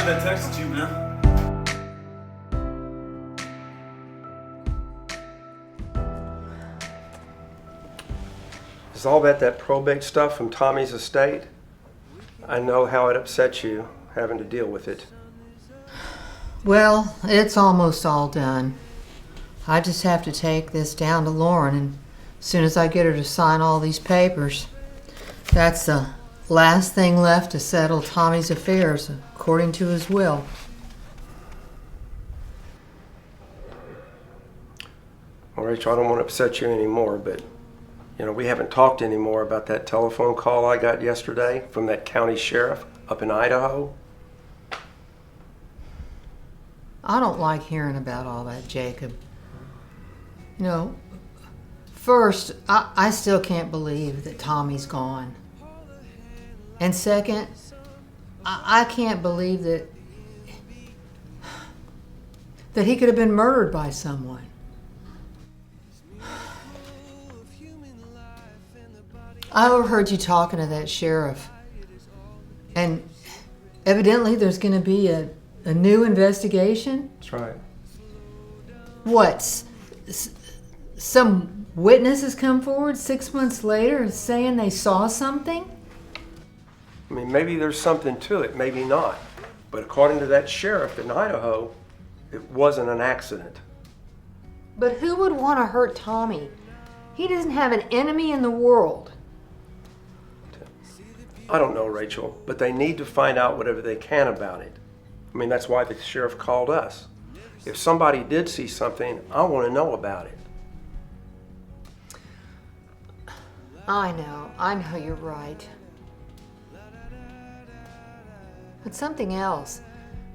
I texted you, man. Is all that probate stuff from Tommy's estate? I know how it upsets you, having to deal with it. Well, it's almost all done. I just have to take this down to Lauren, and as soon as I get her to sign all these papers, that's the last thing left to settle Tommy's affairs according to his will. Well, Rachel, I don't want to upset you anymore, but we haven't talked anymore about that telephone call I got yesterday from that county sheriff up in Idaho. I don't like hearing about all that, Jacob. First, I still can't believe that Tommy's gone. And second, I can't believe that he could have been murdered by someone. I overheard you talking to that sheriff. And evidently there's going to be a new investigation? That's right. What? Some witnesses come forward 6 months later saying they saw something? I mean, maybe there's something to it, maybe not. But according to that sheriff in Idaho, it wasn't an accident. But who would want to hurt Tommy? He doesn't have an enemy in the world. I don't know, Rachel, but they need to find out whatever they can about it. I mean, that's why the sheriff called us. If somebody did see something, I want to know about it. I know you're right. But something else.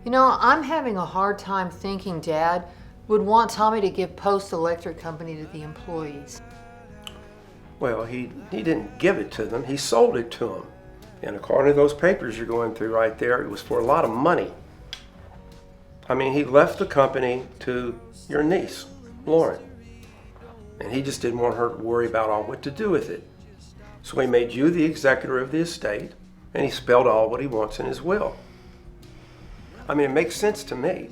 I'm having a hard time thinking Dad would want Tommy to give Post Electric Company to the employees. Well, he didn't give it to them, he sold it to them. And according to those papers you're going through right there, it was for a lot of money. I mean, he left the company to your niece, Lauren. And he just didn't want her to worry about what to do with it. So he made you the executor of the estate, and he spelled all what he wants in his will. I mean, it makes sense to me.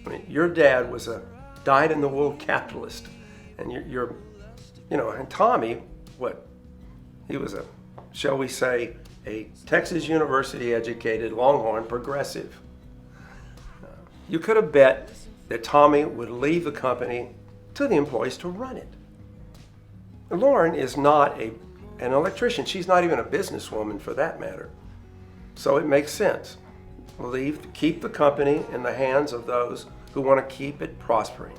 I mean, your dad was a dyed-in-the-wool capitalist, and and Tommy, he was shall we say, a Texas University educated Longhorn progressive. You could have bet that Tommy would leave the company to the employees to run it. Lauren is not an electrician. She's not even a businesswoman for that matter. So it makes sense. Keep the company in the hands of those who want to keep it prospering.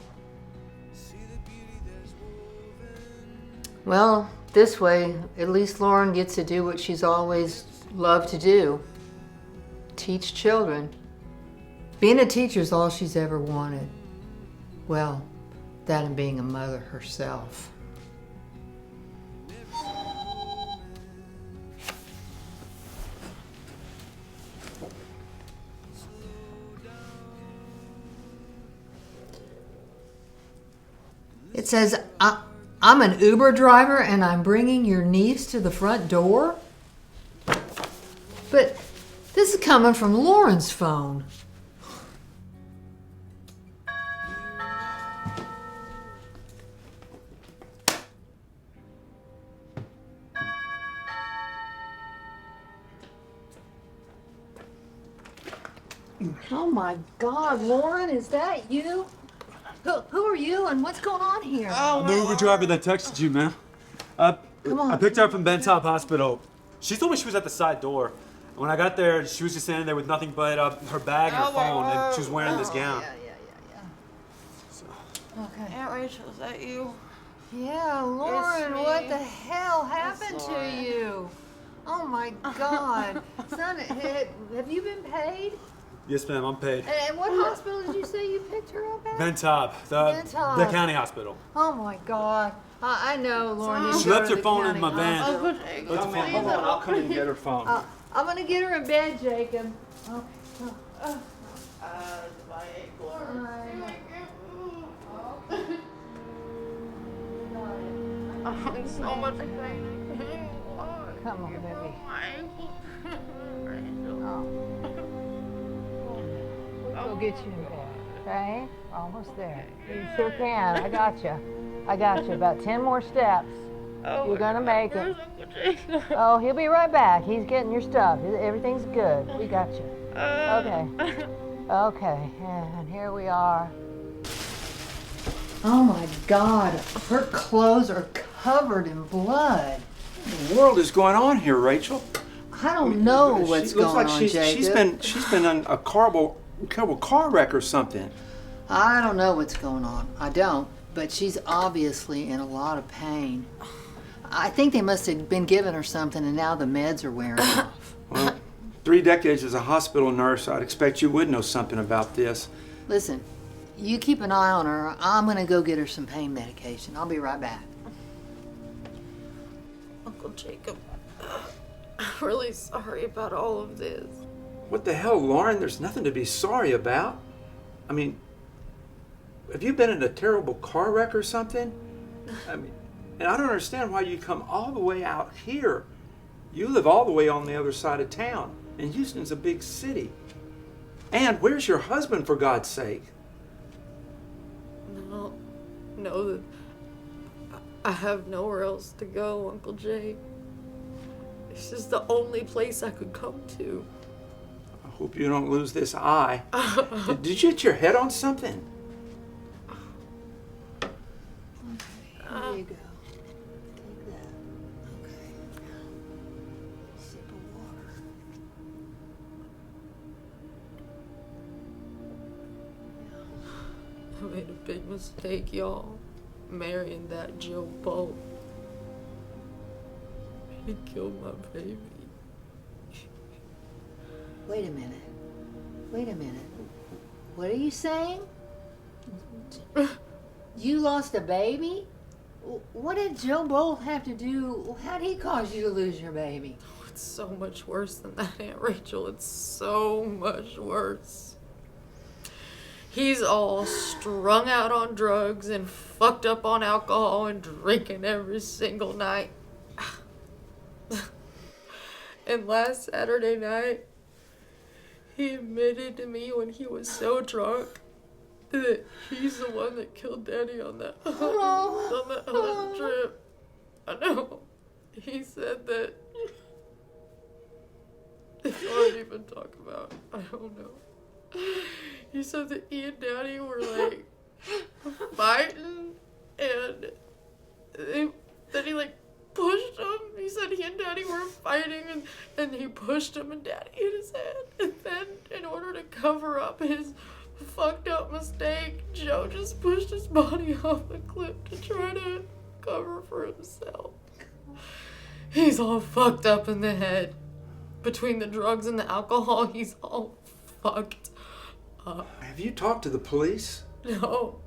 Well, this way, at least Lauren gets to do what she's always loved to do. Teach children. Being a teacher's all she's ever wanted. Well, that and being a mother herself. It says, I'm an Uber driver and I'm bringing your niece to the front door? But this is coming from Lauren's phone. Oh my God, Lauren, is that you? Who are you and what's going on here? I'm the Uber driver that texted you, man. Come on. I picked her up from Bentop Hospital. She told me she was at the side door. And when I got there, she was just standing there with nothing but her bag and her phone, and she was wearing this gown. Yeah. So. Okay. Aunt Rachel, is that you? Yeah, Lauren, me. what the hell happened It's to Lauren. you? Oh my God. Son, have you been paid? Yes, ma'am, I'm paid. And what hospital did you say you picked her up at? Bentop, Bentop. the county hospital. Oh my God. I know, Lauren. She left her phone in my van. Uncle Jacob, Hold on, I'll come and get her phone. I'm gonna get her in bed, Jacob. Okay. my acorn. I'm so much pain. Come on, baby. My ankle. Rachel. Oh. Go get you in bed, okay? Almost there. You sure can. I got you. I got you. About 10 more steps. You're gonna make it. Oh, he'll be right back. He's getting your stuff. Everything's good. We got you. Okay. Okay, and here we are. Oh my God, her clothes are covered in blood. What in the world is going on here, Rachel? I don't know what's going on, Jacob. She's been in a horrible car wreck or something. I don't know what's going on. I don't, but she's obviously in a lot of pain. I think they must have been giving her something and now the meds are wearing off. Well, 3 decades as a hospital nurse, I'd expect you would know something about this. Listen, you keep an eye on her. I'm gonna go get her some pain medication. I'll be right back. Uncle Jacob, I'm really sorry about all of this. What the hell, Lauren? There's nothing to be sorry about. I mean, have you been in a terrible car wreck or something? I mean, and I don't understand why you come all the way out here. You live all the way on the other side of town, and Houston's a big city. And where's your husband, for God's sake? No, that I have nowhere else to go, Uncle Jay. This is the only place I could come to. I hope you don't lose this eye. Did you hit your head on something? Here you go. Take that. Okay. Sip of water. I made a big mistake, y'all. Marrying that Joe Bolt. He killed my baby. Wait a minute. Wait a minute. What are you saying? You lost a baby? What did Joe Bolt have to do? How did he cause you to lose your baby? Oh, it's so much worse than that, Aunt Rachel. It's so much worse. He's all strung out on drugs and fucked up on alcohol and drinking every single night. And last Saturday night, he admitted to me when he was so drunk that he's the one that killed Daddy on that trip. I know. He said that. I can't even talk about. I don't know. He said that he and Daddy were like fighting, and then he like pushed him. He said he and Daddy were fighting, and he pushed him, and Daddy hit his head. And then, in order to cover up his fucked up mistake, Joe just pushed his body off the cliff to try to cover for himself. He's all fucked up in the head. Between the drugs and the alcohol, he's all fucked up. Have you talked to the police? No.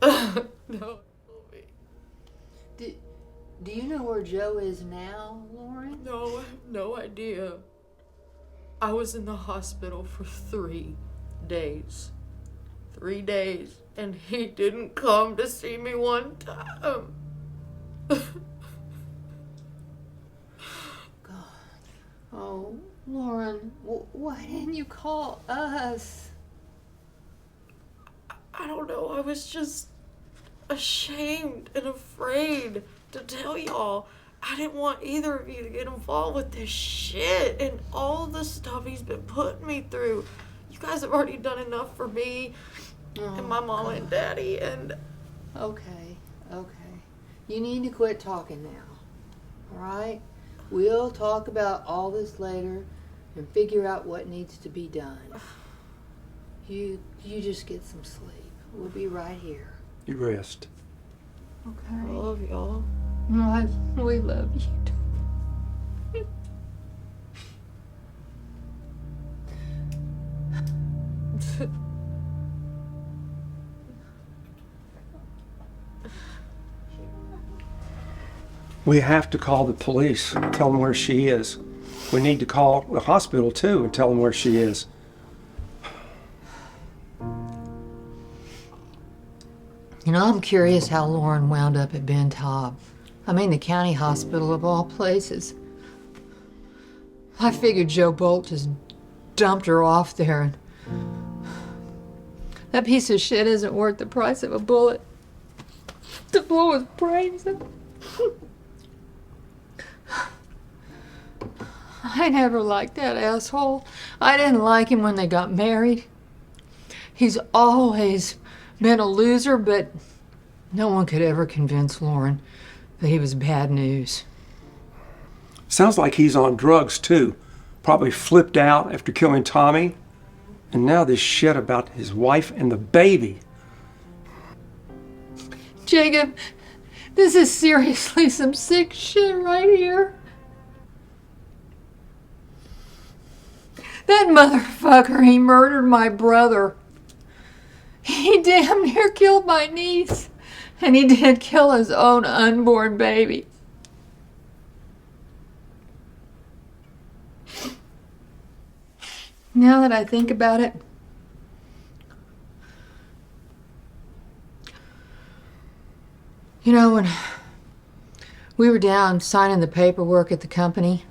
No. Do you know where Joe is now, Lauren? No, I have no idea. I was in the hospital for 3 days. 3 days, and he didn't come to see me one time. God. Oh, Lauren, why didn't you call us? I don't know, I was just ashamed and afraid to tell y'all. I didn't want either of you to get involved with this shit and all the stuff he's been putting me through. You guys have already done enough for me and my mama and daddy, and... Okay. You need to quit talking now, all right? We'll talk about all this later and figure out what needs to be done. You just get some sleep. We'll be right here. You rest. Okay. I love y'all. We love you too. We have to call the police, tell them where she is. We need to call the hospital too and tell them where she is. You know, I'm curious how Lauren wound up at Ben Taub. I mean, the county hospital of all places. I figured Joe Bolt just dumped her off there and That piece of shit isn't worth the price of a bullet to blow his brains out. I never liked that asshole. I didn't like him when they got married. He's always been a loser, but no one could ever convince Lauren that he was bad news. Sounds like he's on drugs too. Probably flipped out after killing Tommy. And now this shit about his wife and the baby. Jacob, this is seriously some sick shit right here. That motherfucker, he murdered my brother. He damn near killed my niece. And he did kill his own unborn baby. Now that I think about it, you know, when we were down signing the paperwork at the company,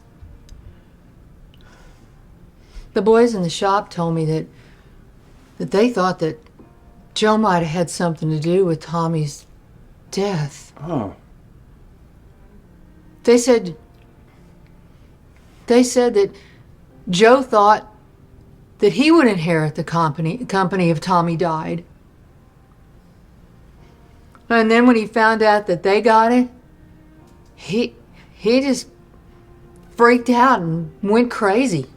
the boys in the shop told me that they thought that Joe might have had something to do with Tommy's death. Oh. They said that Joe thought that he would inherit the company if Tommy died. And then when he found out that they got it, he just freaked out and went crazy.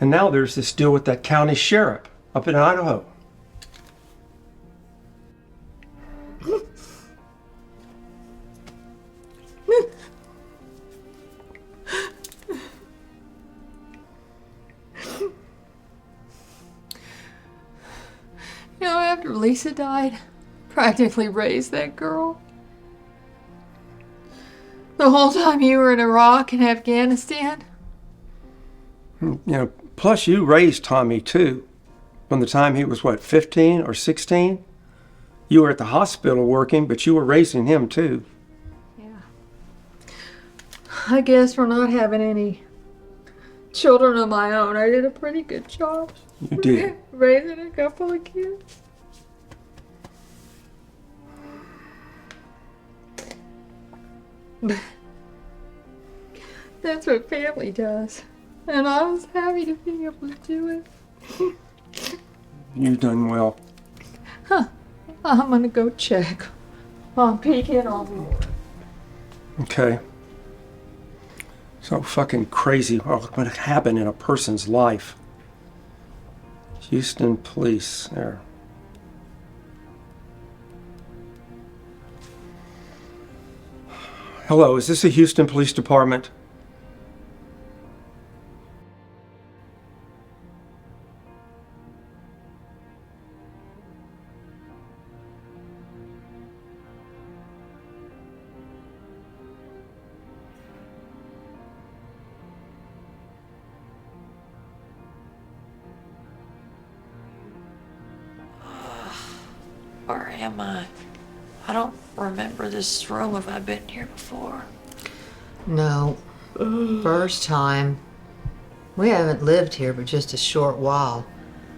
And now there's this deal with that county sheriff up in Idaho. You know, after Lisa died, practically raised that girl. The whole time you were in Iraq and Afghanistan. You know, plus you raised Tommy too. From the time he was, what, 15 or 16? You were at the hospital working, but you were raising him too. Yeah. I guess for not having any children of my own, I did a pretty good job. You did. Raising a couple of kids. That's what family does. And I was happy to be able to do it. You've done well. I'm gonna go check on Pekin and on Lauren. Okay. So fucking crazy what could happen in a person's life. Houston Police, there. Hello, is this the Houston Police Department? Or am I? I don't remember this room. Have I been here before? No. First time. We haven't lived here but just a short while.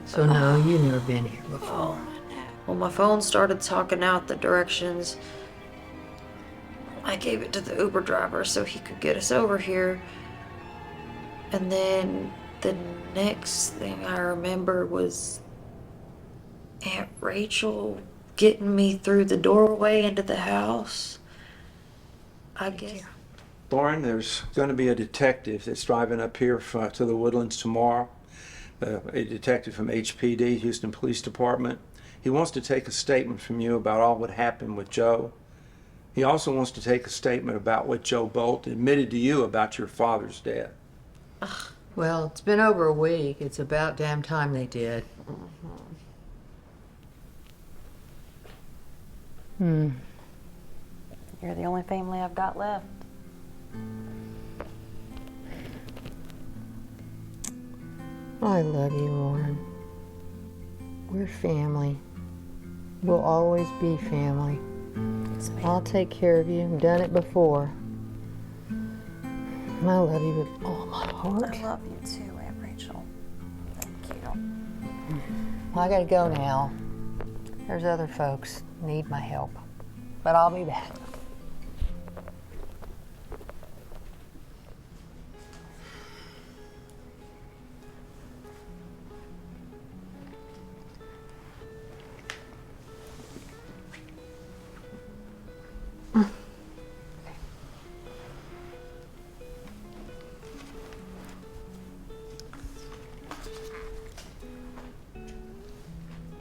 So no, you've never been here before. Well, my phone started talking out the directions. I gave it to the Uber driver so he could get us over here. And then the next thing I remember was Aunt Rachel getting me through the doorway into the house. I guess. Lauren, there's going to be a detective that's driving up here to the Woodlands tomorrow. A detective from HPD, Houston Police Department. He wants to take a statement from you about all what happened with Joe. He also wants to take a statement about what Joe Bolt admitted to you about your father's death. Well, it's been over a week. It's about damn time they did. You're the only family I've got left. I love you, Lauren. We're family. We'll always be family. I'll take care of you. I've done it before. I love you with all my heart. I love you too, Aunt Rachel. Thank you. Well, I gotta go now. There's other folks need my help. But I'll be back.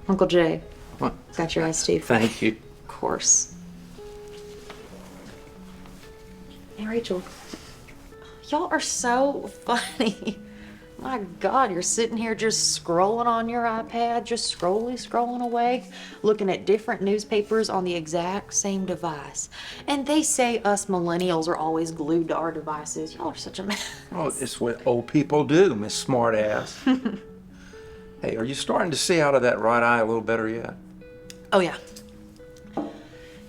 Uncle Jay. What? Got your iced tea. Thank you. Of course. Hey, Rachel. Y'all are so funny. My God, you're sitting here just scrolling on your iPad, just scrolling away, looking at different newspapers on the exact same device. And they say us millennials are always glued to our devices. Y'all are such a mess. Oh, it's what old people do, Miss Smart Ass. Hey, are you starting to see out of that right eye a little better yet? Oh, yeah.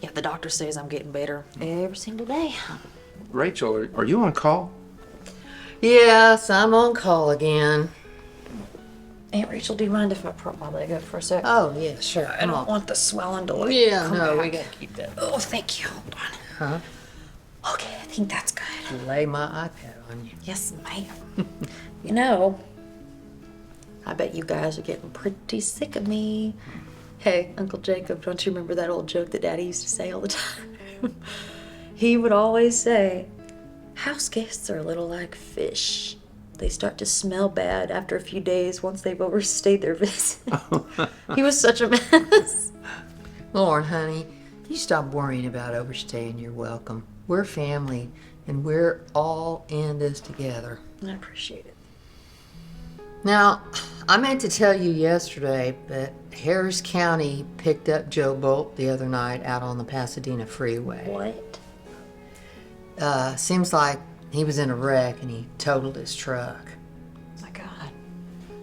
Yeah, the doctor says I'm getting better every single day. Rachel, are you on call? Yes, I'm on call again. Aunt Rachel, do you mind if I prop my leg up for a sec? Oh, yeah, sure. I don't want the swelling to like Yeah, come no, back. we gotta keep that. Oh, thank you. Hold on. Huh? Okay, I think that's good. Lay my iPad on you. Yes, ma'am. You know, I bet you guys are getting pretty sick of me. Hey, Uncle Jacob, don't you remember that old joke that Daddy used to say all the time? He would always say, house guests are a little like fish. They start to smell bad after a few days once they've overstayed their visit. He was such a mess. Lauren, honey, you stop worrying about overstaying your welcome. We're family, and we're all in this together. I appreciate it. Now, I meant to tell you yesterday, but Harris County picked up Joe Bolt the other night out on the Pasadena freeway. What? Seems like he was in a wreck and he totaled his truck. Oh my God.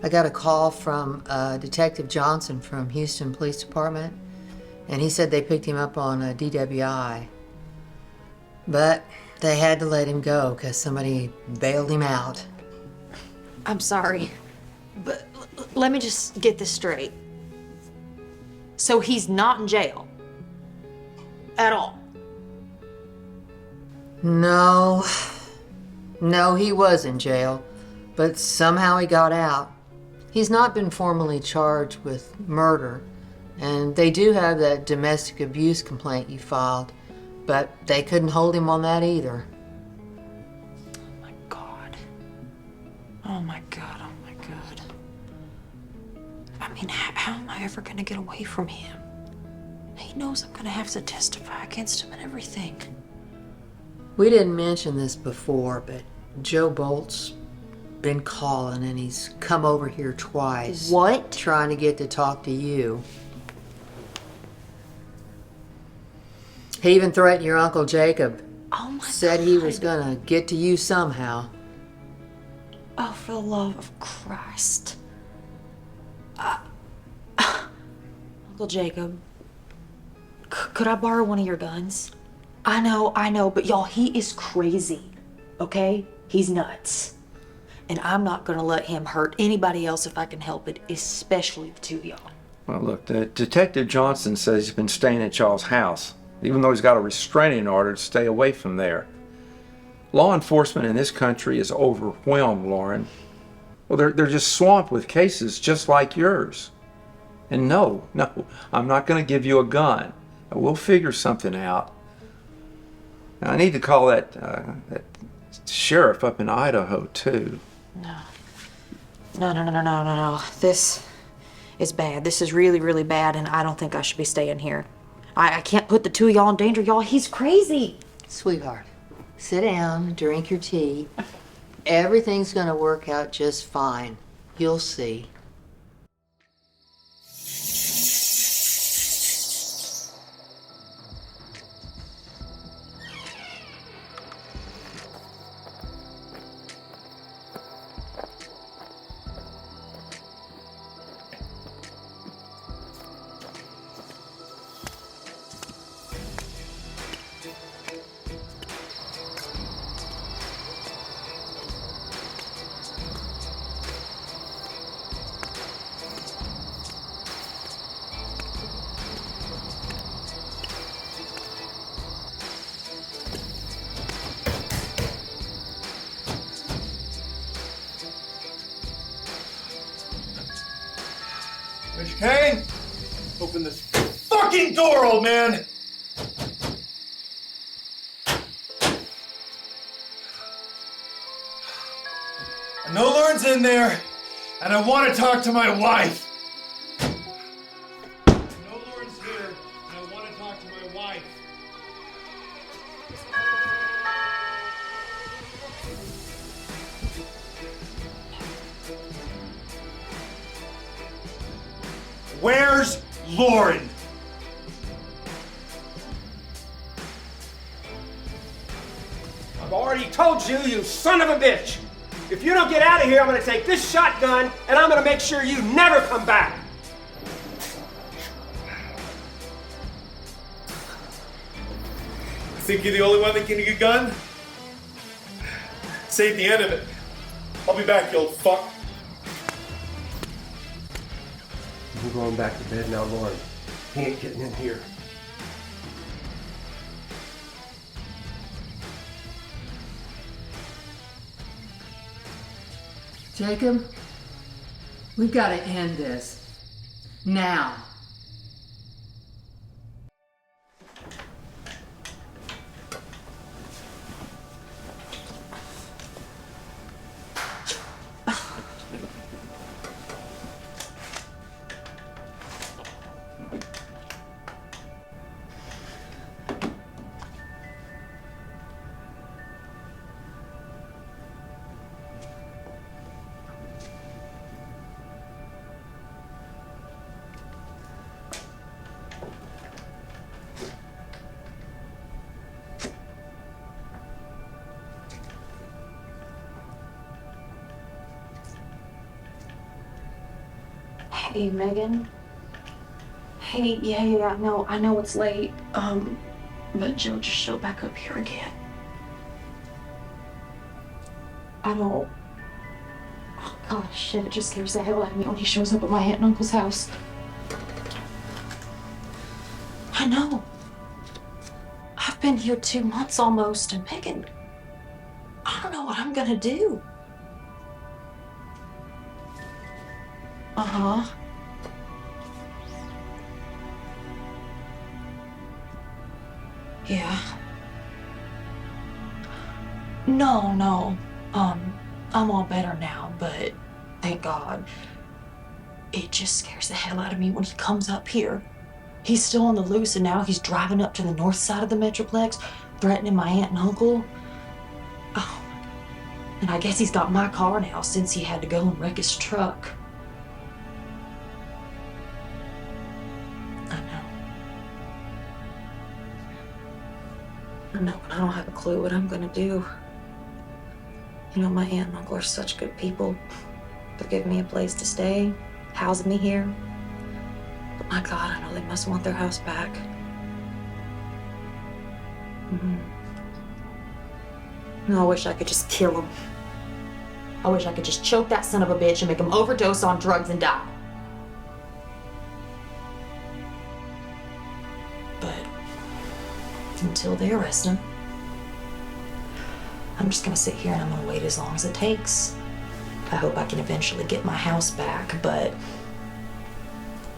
I got a call from Detective Johnson from Houston Police Department, and he said they picked him up on a DWI. But they had to let him go because somebody bailed him out. I'm sorry, but let me just get this straight. So he's not in jail at all? No, he was in jail, but somehow he got out. He's not been formally charged with murder, and they do have that domestic abuse complaint you filed, but they couldn't hold him on that either. Oh my God. Oh my God, oh my God. I mean, how am I ever gonna get away from him? He knows I'm gonna have to testify against him and everything. We didn't mention this before, but Joe Bolt's been calling and he's come over here twice. What? Trying to get to talk to you. He even threatened your Uncle Jacob. Oh my God. Said he was gonna get to you somehow. Oh, for the love of Christ. Uncle Jacob, could I borrow one of your guns? I know, but y'all, he is crazy, okay? He's nuts. And I'm not gonna let him hurt anybody else if I can help it, especially the two of y'all. Well, look, Detective Johnson says he's been staying at y'all's house, even though he's got a restraining order to stay away from there. Law enforcement in this country is overwhelmed, Lauren. Well, they're just swamped with cases just like yours. And no, I'm not going to give you a gun. We'll figure something out. Now, I need to call that sheriff up in Idaho, too. No. This is bad. This is really, really bad, and I don't think I should be staying here. I can't put the two of y'all in danger. Y'all, he's crazy. Sweetheart, sit down, drink your tea. Everything's gonna work out just fine. You'll see. okay? Open this fucking door, old man! I know Lauren's in there, and I want to talk to my wife. I know Lauren's here, and I want to talk to my wife. Where's Lauren? I've already told you, you son of a bitch! If you don't get out of here, I'm gonna take this shotgun and I'm gonna make sure you never come back! Think you're the only one that can get a gun? Save the end of it. I'll be back, you old fuck. We're going back to bed now, Lauren. He ain't getting in here. Jacob, we've got to end this. Now. Hey, Megan. Hey, yeah, I know it's late. But Joe just showed back up here again. I don't... Oh, gosh, shit, it just scares the hell out of me when he shows up at my aunt and uncle's house. I know. I've been here 2 months almost, and Megan... I don't know what I'm gonna do. Uh-huh. Yeah. No. I'm all better now, but thank God. It just scares the hell out of me when he comes up here. He's still on the loose, and now he's driving up to the north side of the Metroplex, threatening my aunt and uncle. Oh, and I guess he's got my car now since he had to go and wreck his truck. I know, but I don't have a clue what I'm gonna do. You know, my aunt and uncle are such good people. They're giving me a place to stay, housing me here. But my God, I know they must want their house back. No, I wish I could just kill him. I wish I could just choke that son of a bitch and make him overdose on drugs and die. Until they arrest him, I'm just gonna sit here and I'm gonna wait as long as it takes. I hope I can eventually get my house back, but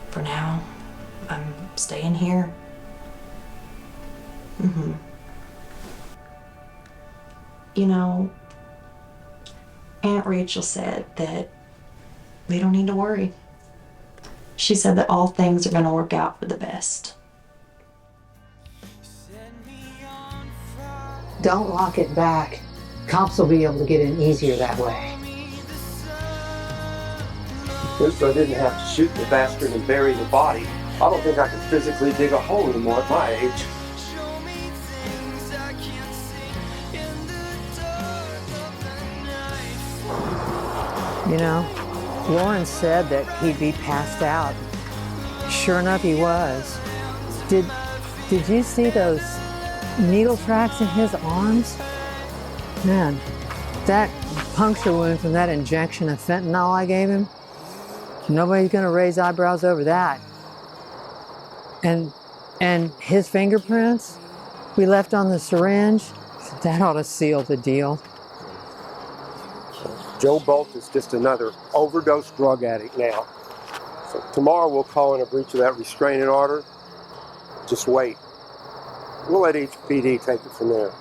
for now, I'm staying here. You know, Aunt Rachel said that we don't need to worry. She said that all things are gonna work out for the best. Don't lock it back. Cops will be able to get in easier that way. If I didn't have to shoot the bastard and bury the body, I don't think I could physically dig a hole anymore at my age. You know, Lauren said that he'd be passed out. Sure enough, he was. Did you see those needle tracks in his arms? Man, that puncture wound from that injection of fentanyl I gave him, nobody's gonna raise eyebrows over that. And his fingerprints we left on the syringe, that ought to seal the deal. Joe Bolt is just another overdose drug addict now. So tomorrow we'll call in a breach of that restraining order. Just wait. We'll let each PD take it from there.